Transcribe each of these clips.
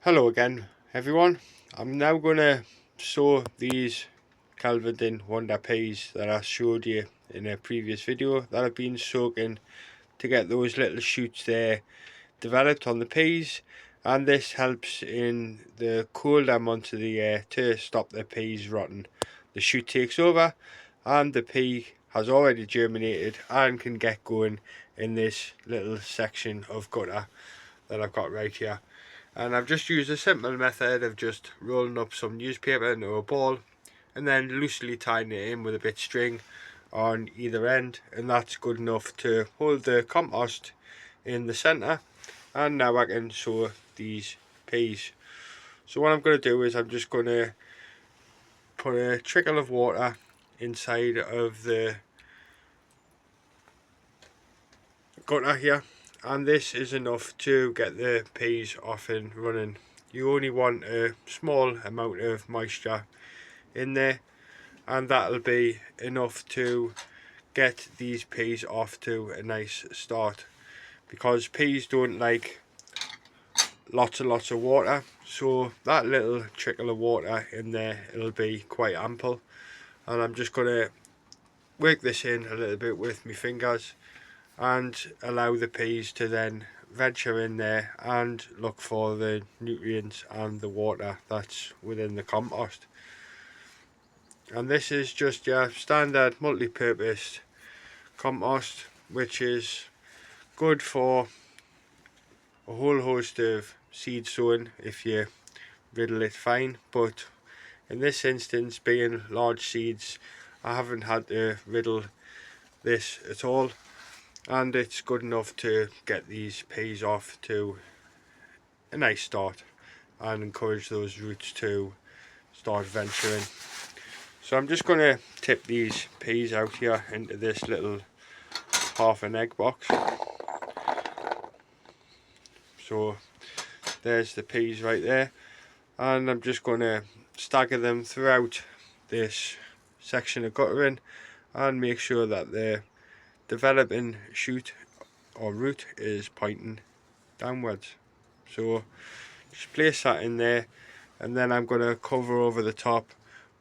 Hello again, everyone. I'm now going to sow these Calverdin Wonder peas that I showed you in a previous video that I've been soaking to get those little shoots there developed on the peas, and this helps in the colder months of the year to stop the peas rotting. The shoot takes over and the pea has already germinated and can get going in this little section of gutter that I've got right here. And I've just used a simple method of just rolling up some newspaper into a ball and then loosely tying it in with a bit of string on either end, and that's good enough to hold the compost in the centre. And now I can sow these peas. So what I'm going to do is I'm just going to put a trickle of water inside of the gutter here, and this is enough to get the peas off and running. You only want a small amount of moisture in there, and that'll be enough to get these peas off to a nice start, because peas don't like lots and lots of water, so that little trickle of water in there, it'll be quite ample. And I'm just going to work this in a little bit with my fingers and allow the peas to then venture in there and look for the nutrients and the water that's within the compost. And this is just your standard multi-purpose compost, which is good for a whole host of seed sowing if you riddle it fine, but in this instance, being large seeds, I haven't had to riddle this at all, and it's good enough to get these peas off to a nice start and encourage those roots to start venturing. So I'm just going to tip these peas out here into this little half an egg box. So there's the peas right there, and I'm just going to stagger them throughout this section of guttering and make sure that the developing shoot or root is pointing downwards. So just place that in there, and then I'm going to cover over the top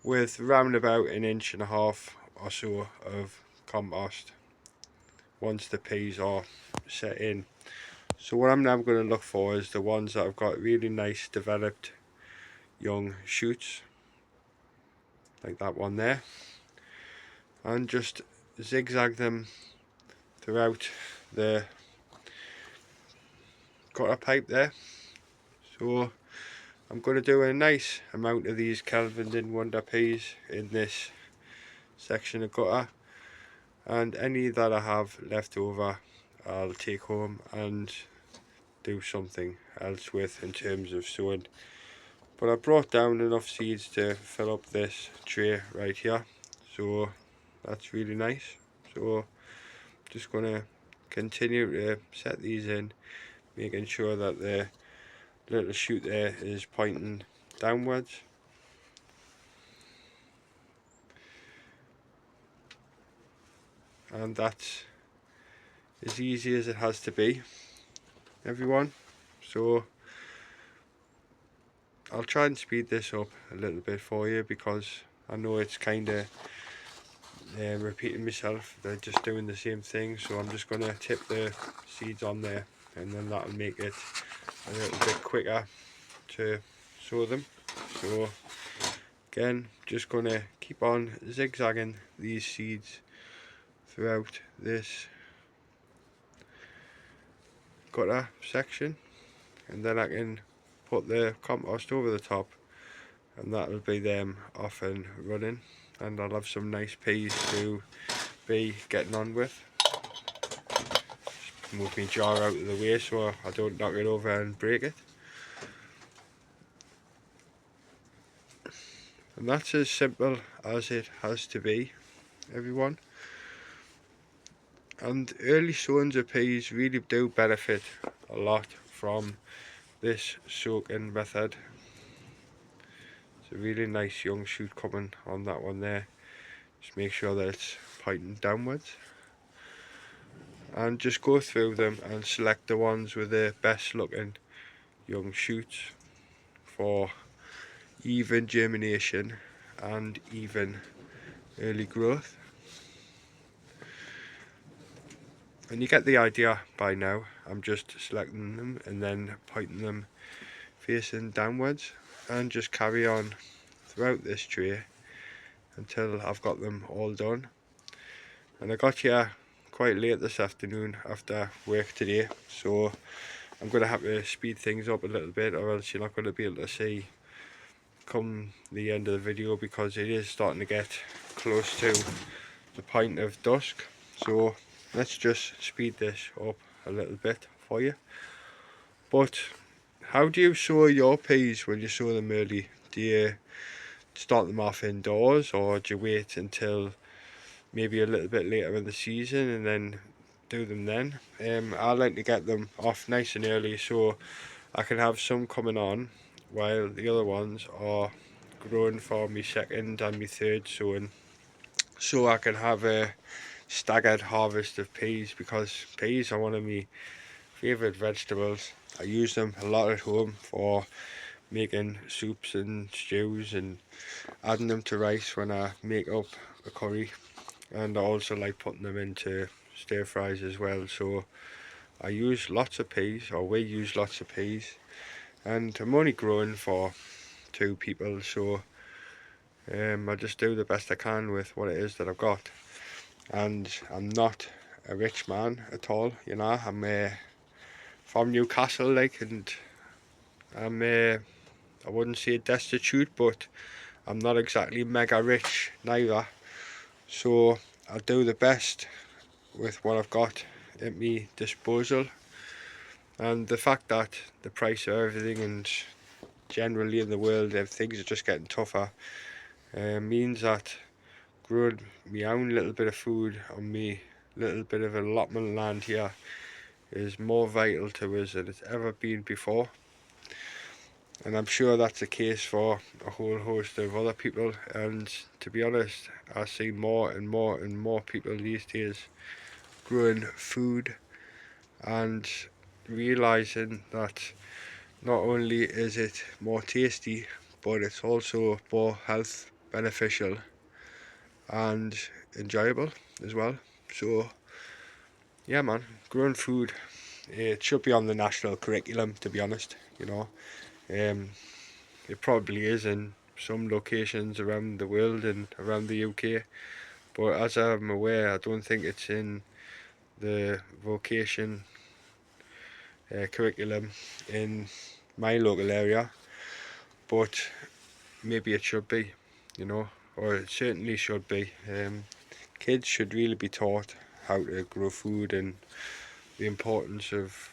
with round about 1.5 inches or so of compost once the peas are set in. So what I'm now going to look for is the ones that have got really nice developed young shoots, like that one there, and just zigzag them throughout the gutter pipe there. So I'm going to do a nice amount of these Calverdin Wonder peas in this section of gutter, and any that I have left over I'll take home and do something else with in terms of sowing. But I brought down enough seeds to fill up this tray right here, so that's really nice. So just going to continue to set these in, making sure that the little shoot there is pointing downwards. And that's as easy as it has to be, everyone. So I'll try and speed this up a little bit for you, because I know it's kind of repeating myself. They're just doing the same thing, so I'm just going to tip the seeds on there, and then that'll make it a little bit quicker to sow them. So again, just going to keep on zigzagging these seeds throughout this gutter section, and then I can put the compost over the top, and that'll be them off and running, and I'll have some nice peas to be getting on with. Just move my jar out of the way so I don't knock it over and break it. And that's as simple as it has to be, everyone. And early sowings of peas really do benefit a lot from this soaking method. It's a really nice young shoot coming on that one there. Just make sure that it's pointing downwards, and just go through them and select the ones with the best looking young shoots. for even germination and even early growth. And you get the idea by now. I'm just selecting them and then pointing them facing downwards, and just carry on throughout this tray until I've got them all done. And I got here quite late this afternoon after work today, so I'm going to have to speed things up a little bit, or else you're not going to be able to see come the end of the video, because it is starting to get close to the point of dusk. So let's just speed this up a little bit for you. But how do you sow your peas when you sow them early? Do you start them off indoors, or do you wait until maybe a little bit later in the season and then do them then? I like to get them off nice and early so I can have some coming on while the other ones are growing for me second and me third sowing, so I can have a staggered harvest of peas, because peas are one of my favourite vegetables. I use them a lot at home for making soups and stews, and adding them to rice when I make up a curry, and I also like putting them into stir fries as well. So I use lots of peas, or we use lots of peas, and I'm only growing for 2 people, so I just do the best I can with what it is that I've got. And I'm not a rich man at all, you know. I'm from Newcastle, like, and I'm I wouldn't say destitute, but I'm not exactly mega rich neither. So I do the best with what I've got at my disposal. And the fact that the price of everything, and generally in the world, things are just getting tougher, means that growing my own little bit of food on me little bit of allotment land here is more vital to us than it's ever been before. And I'm sure that's the case for a whole host of other people. And to be honest, I see more and more and more people these days growing food and realising that not only is it more tasty, but it's also more health beneficial and enjoyable as well. So yeah, man, growing food, it should be on the national curriculum, to be honest, you know. It probably is in some locations around the world and around the UK, but as I'm aware, I don't think it's in the vocation curriculum in my local area, but maybe it should be, you know, or it certainly should be. Kids should really be taught how to grow food and the importance of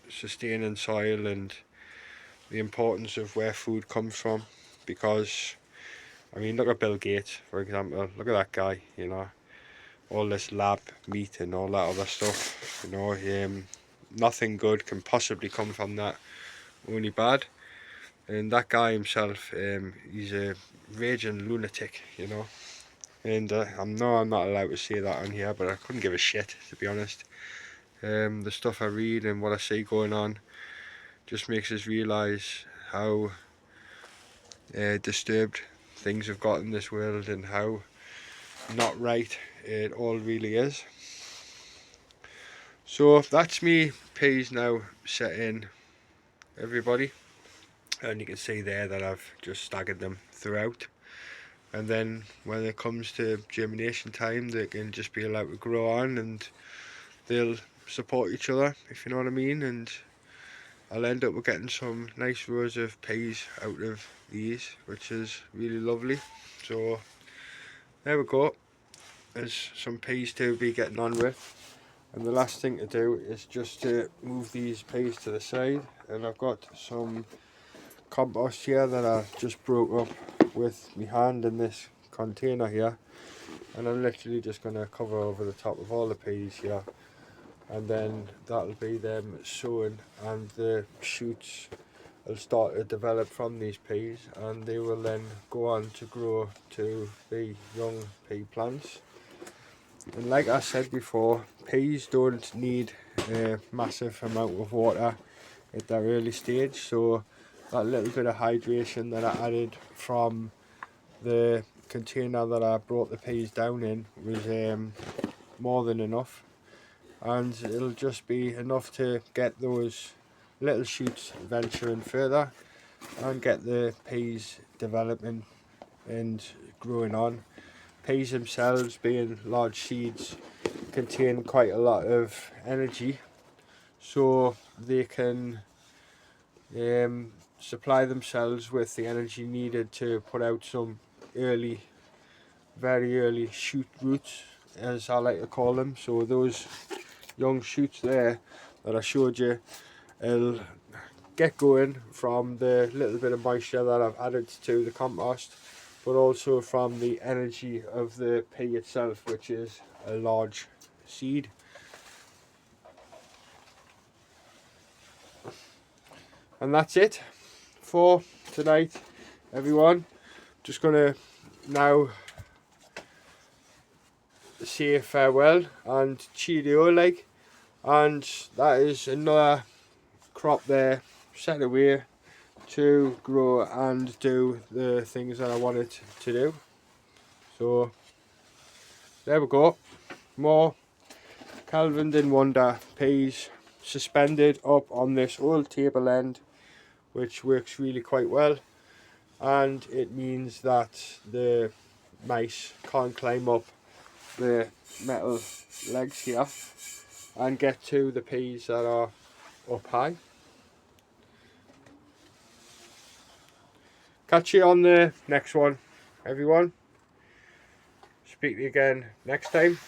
sustaining soil and the importance of where food comes from, because I mean, look at Bill Gates, for example. Look at that guy, you know, all this lab meat and all that other stuff, you know. Nothing good can possibly come from that, only bad. And that guy himself, he's a raging lunatic, you know. And I know I'm not allowed to say that on here, but I couldn't give a shit, to be honest. The stuff I read and what I see going on just makes us realise how disturbed things have got in this world, and how not right it all really is. So that's me peas now set in, everybody, and you can see there that I've just staggered them throughout. And then when it comes to germination time, they can just be allowed to grow on, and they'll support each other, if you know what I mean. And I'll end up with getting some nice rows of peas out of these, which is really lovely. So there we go, there's some peas to be getting on with. And the last thing to do is just to move these peas to the side, and I've got some compost here that I just broke up with my hand in this container here, and I'm literally just going to cover over the top of all the peas here, and then that'll be them sowing, and the shoots will start to develop from these peas, and they will then go on to grow to be young pea plants. And like I said before, peas don't need a massive amount of water at that early stage, so that little bit of hydration that I added from the container that I brought the peas down in was more than enough, and it'll just be enough to get those little shoots venturing further and get the peas developing and growing on. Peas themselves, being large seeds, contain quite a lot of energy, so they can supply themselves with the energy needed to put out some early, very early shoot roots, as I like to call them. So those young shoots there that I showed you will get going from the little bit of moisture that I've added to the compost, but also from the energy of the pea itself, which is a large seed. And that's it for tonight, everyone. Just gonna now say farewell and cheerio, like, and that is another crop there set away to grow and do the things that I wanted to do. So there we go, more Calvin Wonder peas suspended up on this old table end, which works really quite well, and it means that the mice can't climb up the metal legs here and get to the peas that are up high. Catch you on the next one, everyone. Speak to you again next time.